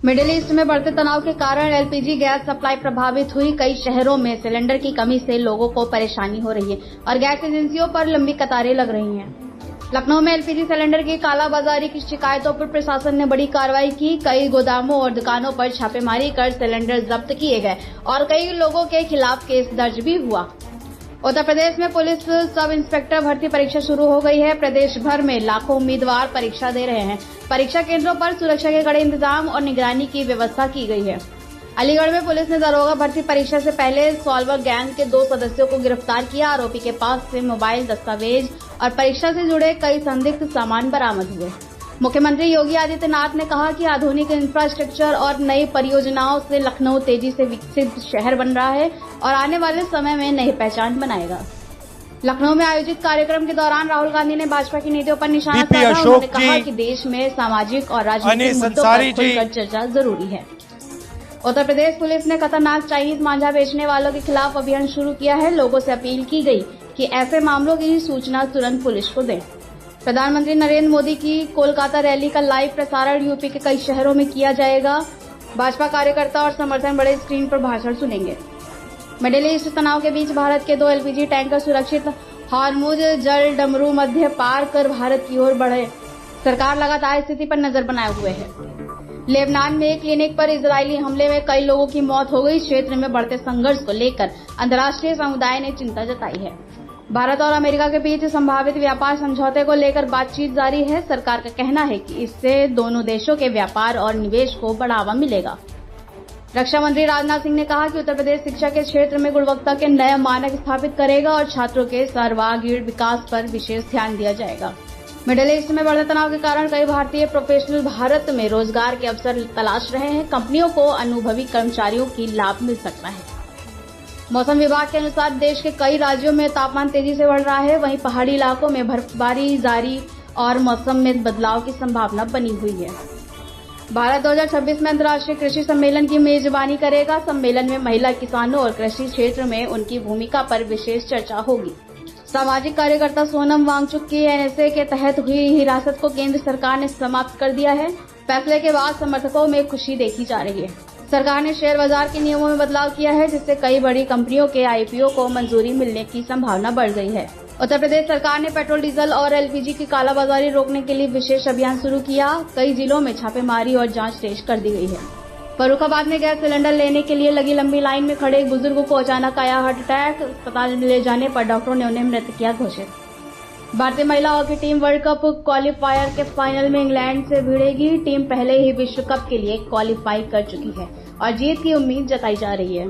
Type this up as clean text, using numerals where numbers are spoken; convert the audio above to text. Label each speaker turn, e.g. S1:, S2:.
S1: Middle east में बढ़ते तनाव के कारण एलपीजी गैस सप्लाई प्रभावित हुई। कई शहरों में सिलेंडर की कमी से लोगों को परेशानी हो रही है और गैस एजेंसियों पर लंबी कतारें लग रही हैं। लखनऊ में एलपीजी सिलेंडर की कालाबाजारी की शिकायतों पर प्रशासन ने बड़ी कार्रवाई की। कई गोदामों और दुकानों पर छापेमारी कर सिलेंडर जब्त किए गए और कई लोगों के खिलाफ केस दर्ज भी हुआ। उत्तर प्रदेश में पुलिस सब इंस्पेक्टर भर्ती परीक्षा शुरू हो गई है। प्रदेश भर में लाखों उम्मीदवार परीक्षा दे रहे हैं। परीक्षा केंद्रों पर सुरक्षा के कड़े इंतजाम और निगरानी की व्यवस्था की गई है। अलीगढ़ में पुलिस ने दरोगा भर्ती परीक्षा से पहले सॉल्वर गैंग के 2 सदस्यों को गिरफ्तार किया। आरोपी के पास से मोबाइल, दस्तावेज और परीक्षा से जुड़े कई संदिग्ध सामान बरामद हुए। मुख्यमंत्री योगी आदित्यनाथ ने कहा कि आधुनिक इंफ्रास्ट्रक्चर और नई परियोजनाओं से लखनऊ तेजी से विकसित शहर बन रहा है और आने वाले समय में नई पहचान बनाएगा। लखनऊ में आयोजित कार्यक्रम के दौरान राहुल गांधी ने भाजपा की नीतियों पर निशाना साधा। उन्होंने कहा कि देश में सामाजिक और राजनीतिक मुद्दों पर खुलकर चर्चा जरूरी है। उत्तर प्रदेश पुलिस ने खतरनाक चाइनीज मांझा बेचने वालों के खिलाफ अभियान शुरू किया है। लोगों से अपील की गई कि ऐसे मामलों की सूचना तुरंत पुलिस को दें। प्रधानमंत्री नरेंद्र मोदी की कोलकाता रैली का लाइव प्रसारण यूपी के कई शहरों में किया जाएगा। भाजपा कार्यकर्ता और समर्थन बड़े स्क्रीन पर भाषण सुनेंगे। मिडिल ईस्ट तनाव के बीच भारत के 2 एलपीजी टैंकर सुरक्षित हॉर्मुज जल डमरू मध्य पार कर भारत की ओर बढ़े। सरकार लगातार स्थिति पर नजर बनाए हुए है। लेबनान में एक क्लिनिक पर इजरायली हमले में कई लोगों की मौत हो गई। क्षेत्र में बढ़ते संघर्ष को लेकर अंतर्राष्ट्रीय समुदाय ने चिंता जताई है। भारत और अमेरिका के बीच संभावित व्यापार समझौते को लेकर बातचीत जारी है। सरकार का कहना है कि इससे दोनों देशों के व्यापार और निवेश को बढ़ावा मिलेगा। रक्षा मंत्री राजनाथ सिंह ने कहा कि उत्तर प्रदेश शिक्षा के क्षेत्र में गुणवत्ता के नए मानक स्थापित करेगा और छात्रों के सर्वांगीण विकास पर विशेष ध्यान दिया जाएगा। मिडिल ईस्ट में बढ़ते तनाव के कारण कई भारतीय प्रोफेशनल भारत में रोजगार के अवसर तलाश रहे हैं। कंपनियों को अनुभवी कर्मचारियों की लाभ मिल सकता है। मौसम विभाग के अनुसार देश के कई राज्यों में तापमान तेजी से बढ़ रहा है। वहीं पहाड़ी इलाकों में बर्फबारी जारी और मौसम में बदलाव की संभावना बनी हुई है। भारत 2026 में अंतर्राष्ट्रीय कृषि सम्मेलन की मेजबानी करेगा। सम्मेलन में महिला किसानों और कृषि क्षेत्र में उनकी भूमिका पर विशेष चर्चा होगी। सामाजिक कार्यकर्ता सोनम वांगचुक की एनएसए के तहत हुई हिरासत को केंद्र सरकार ने समाप्त कर दिया है। फैसले के बाद समर्थकों में खुशी देखी जा रही है। सरकार ने शेयर बाजार के नियमों में बदलाव किया है, जिससे कई बड़ी कंपनियों के आईपीओ को मंजूरी मिलने की संभावना बढ़ गई है। उत्तर प्रदेश सरकार ने पेट्रोल, डीजल और एलपीजी की कालाबाजारी रोकने के लिए विशेष अभियान शुरू किया। कई जिलों में छापेमारी और जांच तेज कर दी गई है। फर्रुखाबाद में गैस सिलेंडर लेने के लिए लगी लंबी लाइन में खड़े एक बुजुर्ग को अचानक आया हार्ट अटैक। अस्पताल ले जाने पर डॉक्टरों ने उन्हें मृत किया घोषित। भारतीय महिला hockey team world cup qualifier के फाइनल में इंग्लैंड से भिड़ेगी। टीम पहले ही विश्व कप के लिए क्वालिफाई कर चुकी है और जीत की उम्मीद जताई जा रही है।